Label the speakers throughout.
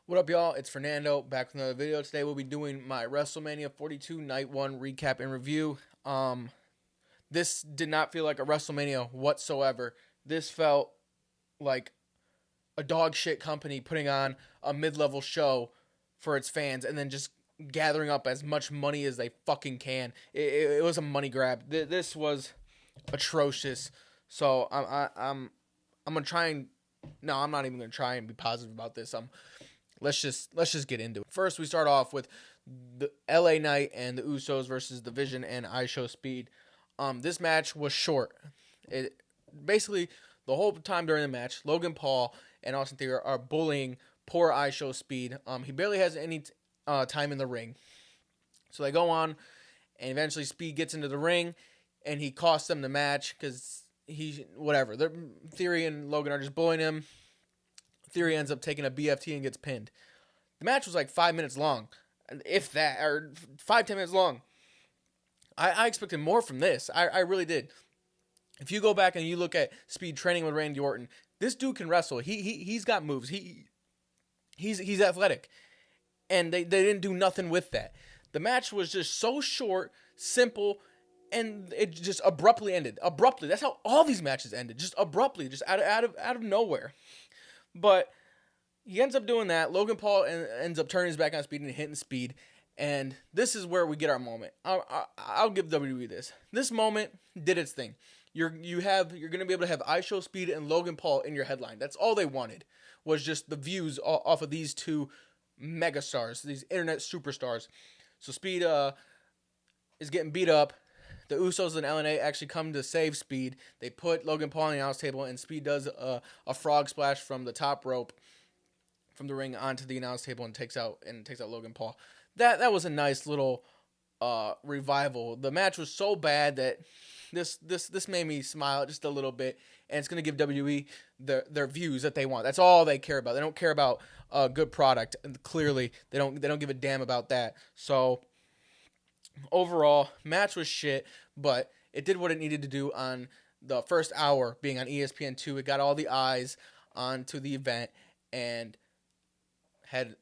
Speaker 1: What up, y'all? It's Fernando back with another video. Today we'll be doing my WrestleMania 42 Night 1 recap and review. This did not feel like a WrestleMania whatsoever. This felt like a dog shit company putting on a mid-level show for its fans and then just gathering up as much money as they fucking can. It was a money grab. This was atrocious. So I'm gonna try and no, I'm not even gonna try and be positive about this. Let's just get into it. First, we start off with the LA Knight and the Usos versus the Vision and IShow Speed. This match was short. It basically the whole time during the match, Logan Paul and Austin Theory are bullying poor IShow Speed. He barely has any time in the ring, so they go on, and eventually Speed gets into the ring, and he costs them the match because Theory and Logan are just bullying him. Theory ends up taking a BFT and gets pinned. The match was like 5 minutes long, if that, or 5-10 minutes long. I expected more from this. I really did. If you go back and you look at Speed training with Randy Orton, this dude can wrestle. He's got moves. He's athletic, and they didn't do nothing with that. The match was just so short, simple, and it just abruptly ended. Abruptly. That's how all these matches ended. Just abruptly, just out of nowhere. But he ends up doing that. Logan Paul ends up turning his back on Speed and hitting Speed. And this is where we get our moment. I'll give WWE this. This moment did its thing. You're going to be able to have IShow Speed and Logan Paul in your headline. That's all they wanted, was just the views off of these two megastars, these internet superstars. So Speed is getting beat up. The Usos and LNA actually come to save Speed. They put Logan Paul on the announce table, and Speed does a frog splash from the top rope from the ring onto the announce table and takes out Logan Paul. That was a nice little revival. The match was so bad that this made me smile just a little bit, and it's going to give WWE their views that they want. That's all they care about. They don't care about a good product, and clearly they don't give a damn about that. So overall, match was shit, but it did what it needed to do on the first hour being on ESPN2. It got all the eyes onto the event and had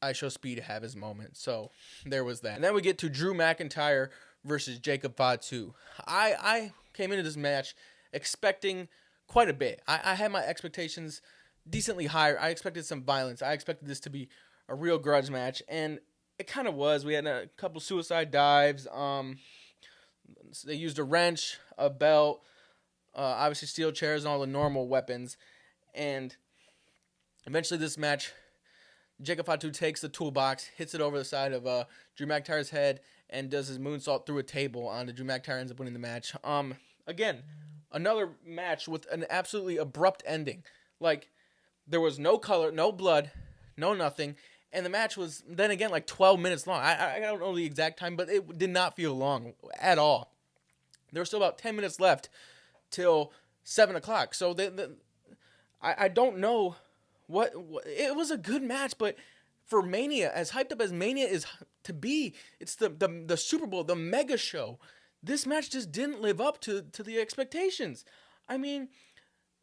Speaker 1: IShow Speed have his moment. So there was that. And then we get to Drew McIntyre versus Jacob Fatu. I came into this match expecting quite a bit. I had my expectations decently higher. I expected some violence. I expected this to be a real grudge match, and it kind of was. We had a couple suicide dives. They used a wrench, a belt, obviously steel chairs, and all the normal weapons. And eventually this match, Jacob Fatu takes the toolbox, hits it over the side of Drew McIntyre's head, and does his moonsault through a table onto Drew McIntyre, ends up winning the match. Again, another match with an absolutely abrupt ending. Like, there was no color, no blood, no nothing. And the match was, then again, like 12 minutes long. I don't know the exact time, but it did not feel long at all. There was still about 10 minutes left till 7 o'clock. So I don't know what it was a good match, but for Mania, as hyped up as Mania is to be, it's the Super Bowl, the mega show. This match just didn't live up to the expectations. I mean,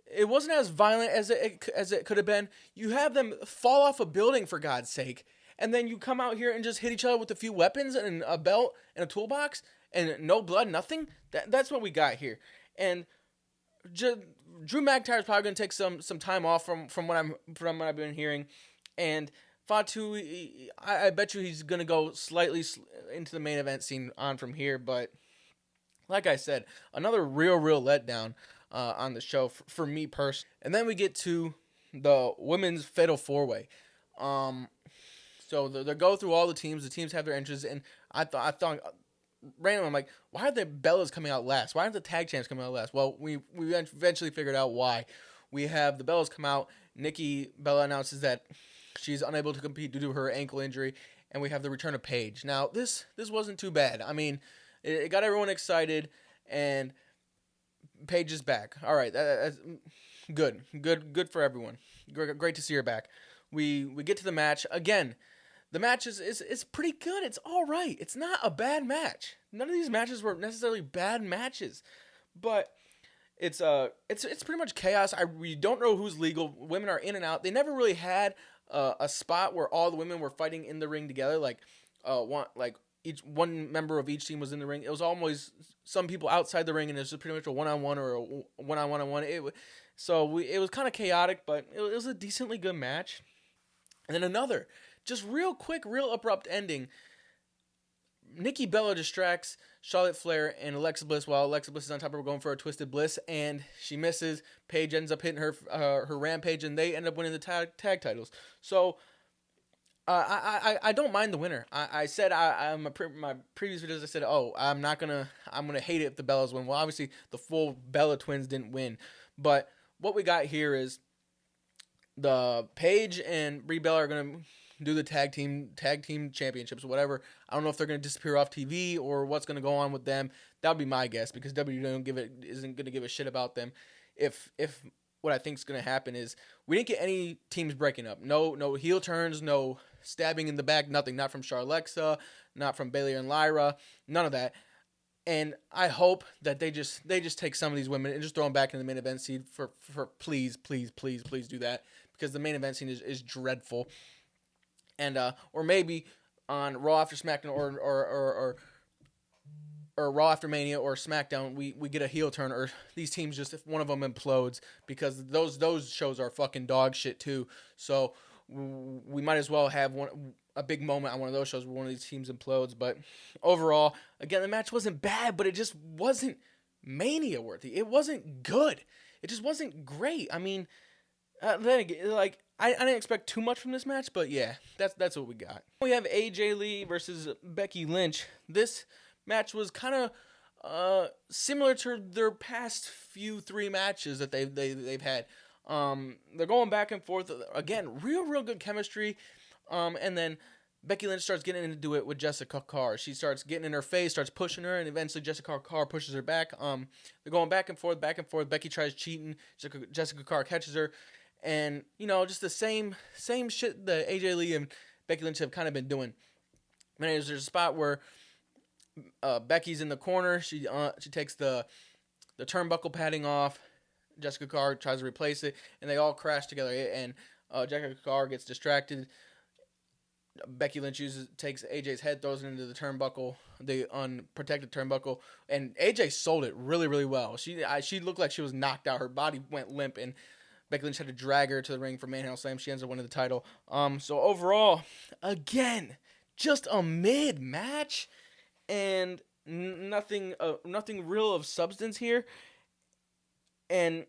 Speaker 1: it wasn't as violent as it could have been. You have them fall off a building, for God's sake, and then you come out here and just hit each other with a few weapons and a belt and a toolbox and no blood, nothing. That's what we got here. And Drew McIntyre is probably going to take some time off from what I've been hearing, and Fatu, I bet you he's going to go slightly into the main event scene on from here. But like I said, another real letdown on the show for me personally. And then we get to the women's fatal 4-way. So they go through all the teams. The teams have their entrances, and I thought randomly, I'm like, why are the Bellas coming out last? Why aren't the tag champs coming out last? Well, we eventually figured out why. We have the Bellas come out. Nikki Bella announces that she's unable to compete due to her ankle injury, and we have the return of Paige. Now, this wasn't too bad. I mean, it got everyone excited, and Paige is back. All right, that's good for everyone. Great to see her back. We get to the match again. The match is pretty good. It's all right. It's not a bad match. None of these matches were necessarily bad matches, but it's pretty much chaos. We don't know who's legal. Women are in and out. They never really had a spot where all the women were fighting in the ring together, each one member of each team was in the ring. It was always some people outside the ring, and it was just pretty much a one-on-one or a one-on-one. It was kind of chaotic, but it was a decently good match. And then another, just real quick, real abrupt ending. Nikki Bella distracts Charlotte Flair and Alexa Bliss while Alexa Bliss is on top of her going for a Twisted Bliss, and she misses. Paige ends up hitting her Rampage, and they end up winning the tag titles. So I don't mind the winner. I said my previous videos. I said, I'm gonna hate it if the Bellas win. Well, obviously the full Bella twins didn't win, but what we got here is the Paige and Brie Bella are gonna do the tag team championships or whatever. I don't know if they're gonna disappear off TV or what's gonna go on with them. That would be my guess, because WWE isn't gonna give a shit about them. If what I think is going to happen is we didn't get any teams breaking up. No heel turns, no stabbing in the back, nothing. Not from Charlexa, not from Bayley and Lyra, none of that. And I hope that they just take some of these women and just throw them back in the main event scene for please do that, because the main event scene is dreadful. And or maybe on Raw after SmackDown or Raw after Mania or SmackDown, we get a heel turn, or these teams just, if one of them implodes, because those shows are fucking dog shit too. So we might as well have a big moment on one of those shows where one of these teams implodes. But overall, again, the match wasn't bad, but it just wasn't Mania worthy. It wasn't good. It just wasn't great. I mean, then again, like, I didn't expect too much from this match, but yeah, that's what we got. We have AJ Lee versus Becky Lynch. This match was kind of similar to their past few 3 matches that they've had. They're going back and forth again, real good chemistry. And then Becky Lynch starts getting into it with Jessica Carr. She starts getting in her face, starts pushing her, and eventually Jessica Carr pushes her back. They're going back and forth. Becky tries cheating. Jessica Carr catches her, and just the same shit that AJ Lee and Becky Lynch have kind of been doing. And there's a spot where Becky's in the corner. She takes the turnbuckle padding off. Jessica Carr tries to replace it, and they all crash together. And Jessica Carr gets distracted. Becky Lynch takes AJ's head, throws it into the turnbuckle, the unprotected turnbuckle, and AJ sold it really well. She looked like she was knocked out. Her body went limp, and Becky Lynch had to drag her to the ring for Manhandle Slam. She ends up winning the title. So overall, again, just a mid match. And nothing real of substance here. And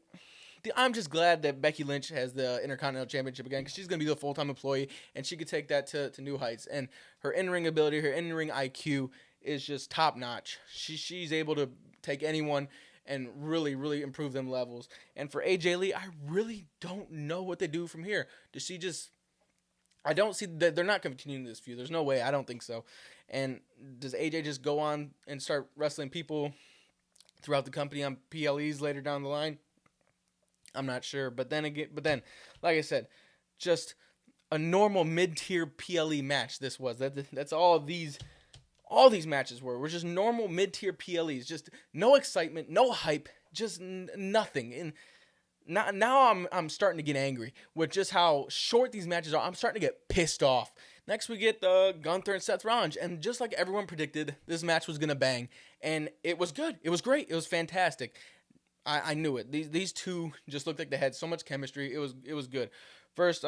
Speaker 1: I'm just glad that Becky Lynch has the Intercontinental Championship again, because she's going to be the full-time employee, and she could take that to new heights. And her in-ring ability, her in-ring IQ is just top-notch. She's able to take anyone and really improve them levels. And for AJ Lee, I really don't know what they do from here. Does she just... I don't see that they're not continuing this feud. There's no way. I don't think so. And does AJ just go on and start wrestling people throughout the company on PLEs later down the line? I'm not sure. But then, like I said, just a normal mid-tier PLE match. This was that's all these matches were. Were just normal mid-tier PLEs. Just no excitement, no hype, just nothing. And now I'm starting to get angry with just how short these matches are. I'm starting to get pissed off. Next we get Gunther and Seth Rollins, and just like everyone predicted, this match was gonna bang, and it was good. It was great. It was fantastic. I knew it. These two just looked like they had so much chemistry. It was good. First,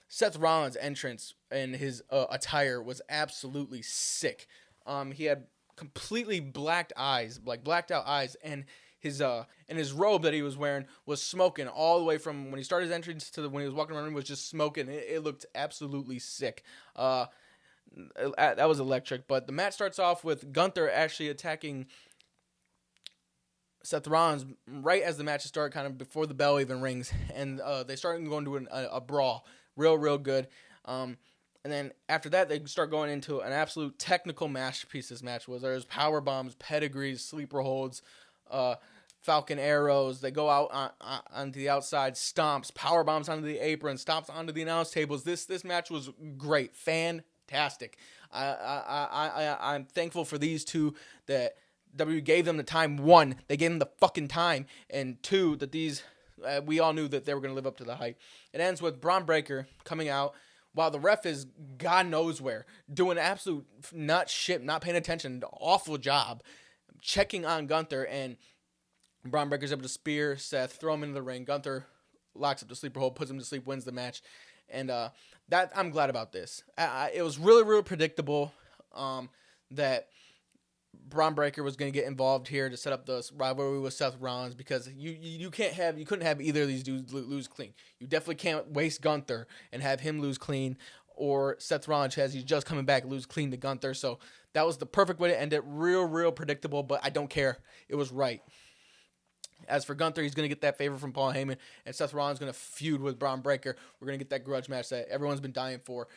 Speaker 1: Seth Rollins' entrance and his attire was absolutely sick. He had completely blacked out eyes, and his robe that he was wearing was smoking all the way from when he started his entrance to when he was walking around the room, was just smoking. It looked absolutely sick. That was electric. But the match starts off with Gunther actually attacking Seth Rollins right as the match started, kind of before the bell even rings, and they start going to a brawl, real good. And then after that, they start going into an absolute technical masterpiece. This match was. There's power bombs, pedigrees, sleeper holds, Falcon arrows. They go out onto the outside, stomps, power bombs onto the apron, stomps onto the announce tables. This match was great, fantastic. I'm thankful for these two that W gave them the time. 1, they gave them the fucking time, and 2, that these we all knew that they were going to live up to the hype. It ends with Braun Breaker coming out while the ref is God knows where, doing absolute nut shit, not paying attention, awful job, checking on Gunther, and Braun Breaker's able to spear Seth, throw him into the ring. Gunther locks up the sleeper hold, puts him to sleep, wins the match. And that I'm glad about this. It was really, really predictable that Braun Breaker was going to get involved here to set up the rivalry with Seth Rollins, because you couldn't have either of these dudes lose clean. You definitely can't waste Gunther and have him lose clean, or Seth Rollins, as he's just coming back, lose clean to Gunther. So that was the perfect way to end it. Real predictable, but I don't care. It was right. As for Gunther, he's going to get that favor from Paul Heyman, and Seth Rollins is going to feud with Braun Breaker. We're going to get that grudge match that everyone's been dying for.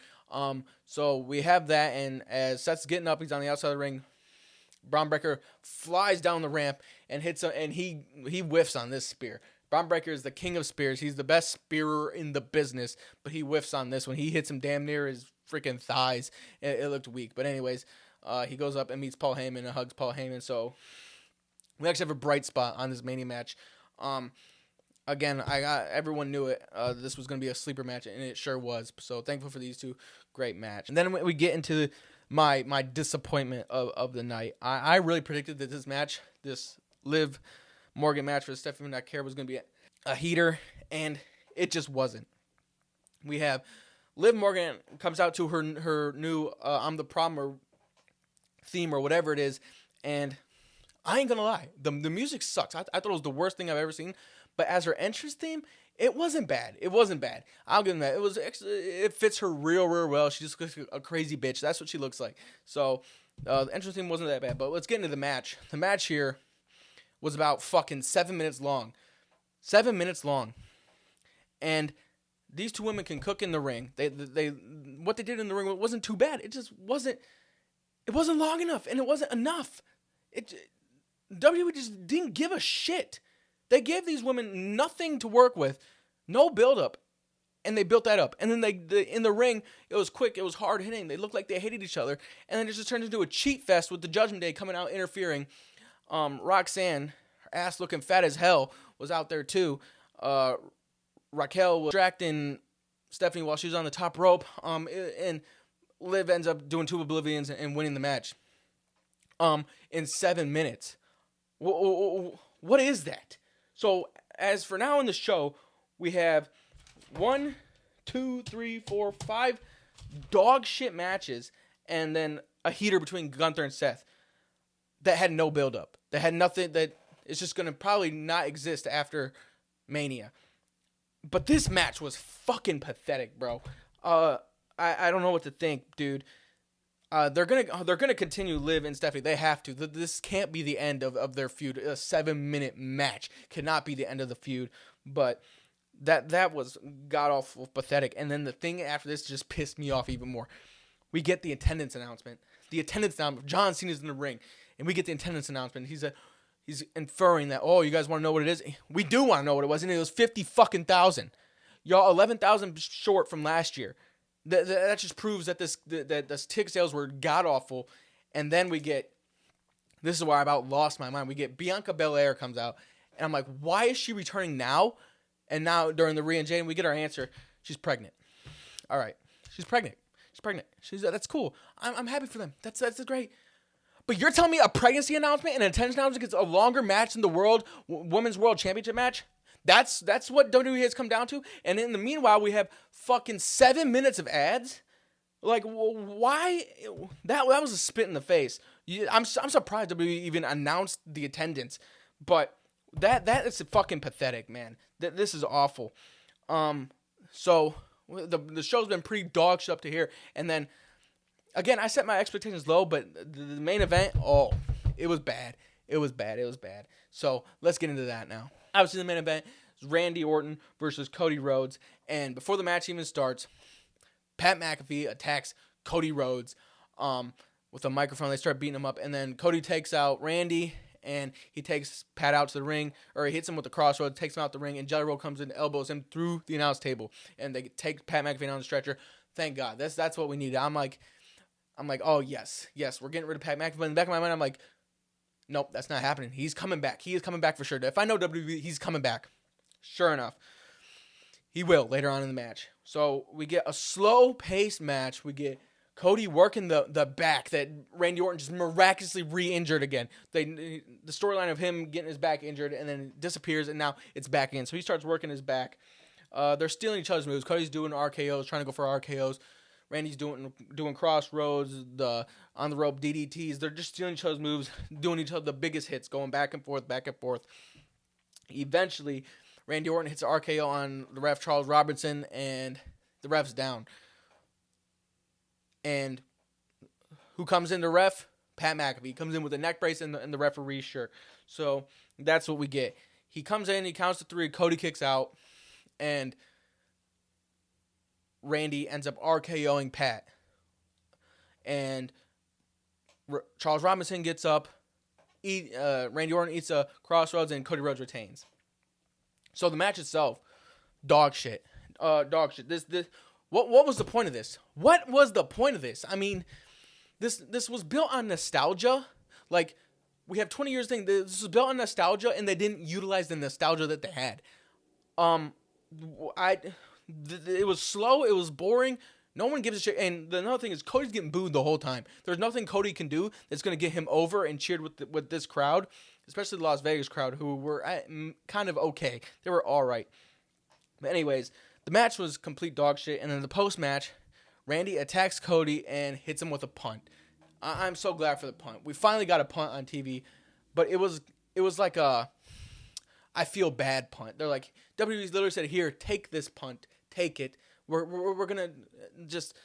Speaker 1: So we have that, and as Seth's getting up, he's on the outside of the ring. Braun Breaker flies down the ramp and hits him, and he whiffs on this spear. Braun Breaker is the king of spears. He's the best spearer in the business, but he whiffs on this one. He hits him damn near his freaking thighs. It looked weak. But anyways, he goes up and meets Paul Heyman and hugs Paul Heyman. So we actually have a bright spot on this Mania match. Again, everyone knew it. This was going to be a sleeper match, and it sure was. So thankful for these two. Great match. And then we get into my disappointment of the night. I really predicted that this match, this Liv Morgan match for Stephanie McIntyre, was going to be a heater, and it just wasn't. We have Liv Morgan comes out to her new I'm the Problem or theme or whatever it is, and I ain't gonna lie, the music sucks. I thought it was the worst thing I've ever seen, but as her entrance theme, it wasn't bad. I'll give them that. It fits her real well. She just looks like a crazy bitch. That's what she looks like. So the entrance theme wasn't that bad. But let's get into the match. The match here was about fucking 7 minutes long. 7 minutes long. And these two women can cook in the ring. They what they did in the ring wasn't too bad. It just wasn't. It wasn't long enough, and it wasn't enough. WWE just didn't give a shit. They gave these women nothing to work with, no build-up, and they built that up. And then in the ring, it was quick, it was hard-hitting. They looked like they hated each other. And then it just turned into a cheat fest with the Judgment Day coming out interfering. Roxanne, her ass looking fat as hell, was out there too. Raquel was distracting Stephanie while she was on the top rope. And Liv ends up doing two Oblivions and winning the match. In 7 minutes. What is that? So, as for now in the show, we have 1, 2, 3, 4, 5 dog shit matches, and then a heater between Gunther and Seth that had no build-up. That had nothing, that is just going to probably not exist after Mania. But this match was fucking pathetic, bro. I don't know what to think, dude. They're gonna continue Liv and Stephanie. They have to. This can't be the end of their feud. A 7-minute match cannot be the end of the feud. But that was god awful pathetic. And then the thing after this just pissed me off even more. We get the attendance announcement. John Cena's in the ring, and we get the attendance announcement. He's inferring that, oh, you guys want to know what it is? We do want to know what it was, and it was 50,000. Y'all 11,000 short from last year. That just proves that this ticket sales were god awful. And then we get, this is where I about lost my mind. We get Bianca Belair comes out, and I'm like, why is she returning now? And now during the Rhea and Jay, and we get our answer. She's pregnant. All right, she's pregnant. That's cool. I'm happy for them. That's great. But you're telling me a pregnancy announcement and an attendance announcement gets a longer match than the Women's World Championship match? That's what WWE has come down to. And in the meanwhile, we have fucking 7 minutes of ads. Like, why? That was a spit in the face. I'm surprised WWE even announced the attendance. But that is fucking pathetic, man. This is awful. So the show's been pretty dog shit up to here. And then, again, I set my expectations low, but the main event, it was bad. It was bad. So let's get into that now. Obviously, the main event is Randy Orton versus Cody Rhodes. And before the match even starts, Pat McAfee attacks Cody Rhodes with a microphone. They start beating him up. And then Cody takes out Randy, and he takes Pat out to the ring, or he hits him with the crossroads, takes him out the ring, and Jelly Roll comes in and elbows him through the announce table. And they take Pat McAfee on the stretcher. Thank God. That's what we needed. I'm like, oh, yes, we're getting rid of Pat McAfee. But in the back of my mind, I'm like, nope, that's not happening. He's coming back. He is coming back for sure. If I know WWE, he's coming back. Sure enough. He will later on in the match. So we get a slow-paced match. We get Cody working the back that Randy Orton just miraculously re-injured again. The storyline of him getting his back injured and then disappears, and now it's back in. So he starts working his back. They're stealing each other's moves. Cody's doing RKOs, trying to go for RKOs. Randy's doing crossroads, the on the rope DDTs. They're just stealing each other's moves, doing each other the biggest hits, going back and forth, back and forth. Eventually, Randy Orton hits an RKO on the ref Charles Robinson, and the ref's down. And who comes in the ref? Pat McAfee. He comes in with a neck brace and the referee's shirt. So that's what we get. He comes in, he counts to 3, Cody kicks out, and Randy ends up RKOing Pat. And Charles Robinson gets up, Randy Orton eats a crossroads, and Cody Rhodes retains. So the match itself, dog shit. Dog shit. What was the point of this? What was the point of this? I mean, this was built on nostalgia. Like, we have 20 years thing. This was built on nostalgia, and they didn't utilize the nostalgia that they had. It was slow. It was boring. No one gives a shit. And another thing is, Cody's getting booed the whole time. There's nothing Cody can do that's going to get him over and cheered with this crowd, especially the Las Vegas crowd, who were kind of okay. They were all right. But anyways, the match was complete dog shit. And then the post-match, Randy attacks Cody and hits him with a punt. I'm so glad for the punt. We finally got a punt on TV, but it was like a I feel bad punt. They're like, WWE's literally said, here, take this punt. Take it. We're going to just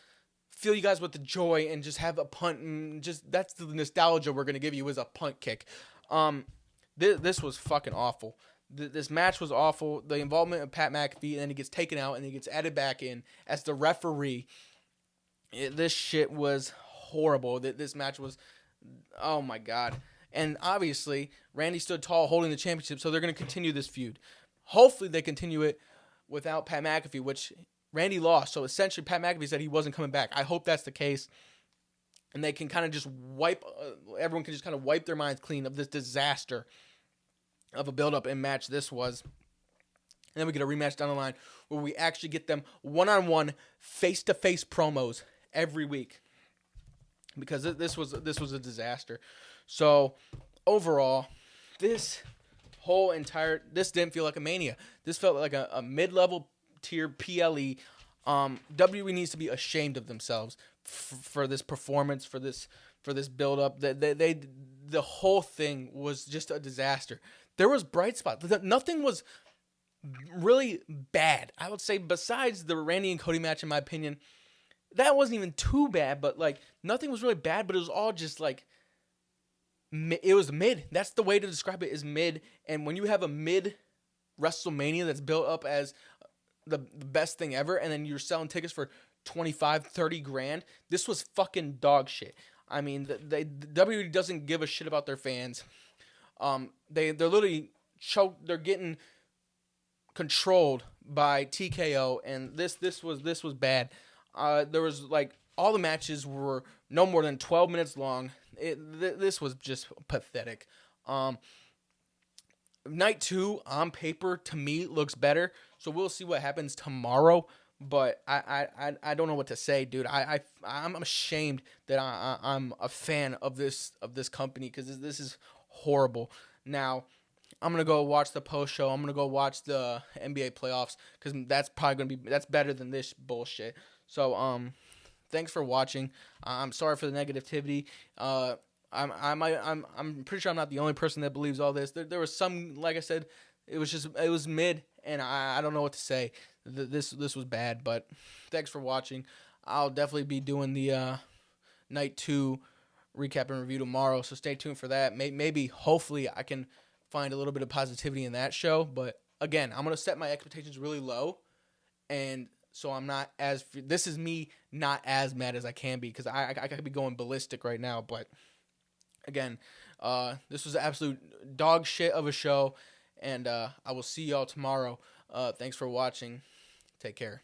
Speaker 1: fill you guys with the joy and just have a punt. And just that's the nostalgia we're going to give you is a punt kick. This was fucking awful. This match was awful. The involvement of Pat McAfee, and then he gets taken out and he gets added back in as the referee. This shit was horrible. This match was, oh my God. And obviously, Randy stood tall holding the championship, so they're going to continue this feud. Hopefully they continue it without Pat McAfee, which Randy lost. So essentially, Pat McAfee said he wasn't coming back. I hope that's the case. And they can kind of just everyone can just kind of wipe their minds clean of this disaster of a build-up and match this was. And then we get a rematch down the line where we actually get them one-on-one, face-to-face promos every week. Because this was a disaster. So, overall, this didn't feel like a Mania. This felt like a mid-level tier PLE. WWE needs to be ashamed of themselves for this performance, for this build-up. The whole thing was just a disaster. There was bright spots. Nothing was really bad. I would say besides the Randy and Cody match, in my opinion, that wasn't even too bad. But like nothing was really bad. But it was all just like it was mid. That's the way to describe it, is mid. And when you have a mid WrestleMania that's built up as the best thing ever, and then you're selling tickets for 25, 30 grand, this was fucking dog shit. I mean, WWE doesn't give a shit about their fans. They're literally choked. They're getting controlled by TKO, and this was bad. There was like all the matches were no more than 12 minutes long. This was just pathetic. Night 2 on paper to me looks better, so we'll see what happens tomorrow. But I don't know what to say, dude. I'm ashamed that I'm a fan of this company, because this is horrible. Now I'm gonna go watch the post show. I'm gonna go watch the NBA playoffs, because that's probably gonna be better than this bullshit. So thanks for watching. I'm sorry for the negativity. I'm pretty sure I'm not the only person that believes all this. There was some, like I said, it was mid, and I don't know what to say. This was bad, but thanks for watching. I'll definitely be doing the Night 2 recap and review tomorrow, so stay tuned for that. Maybe, hopefully, I can find a little bit of positivity in that show, but again, I'm going to set my expectations really low, and so I'm not this is me not as mad as I can be, because I could be going ballistic right now, but again, this was an absolute dog shit of a show, and I will see y'all tomorrow. Thanks for watching. Take care.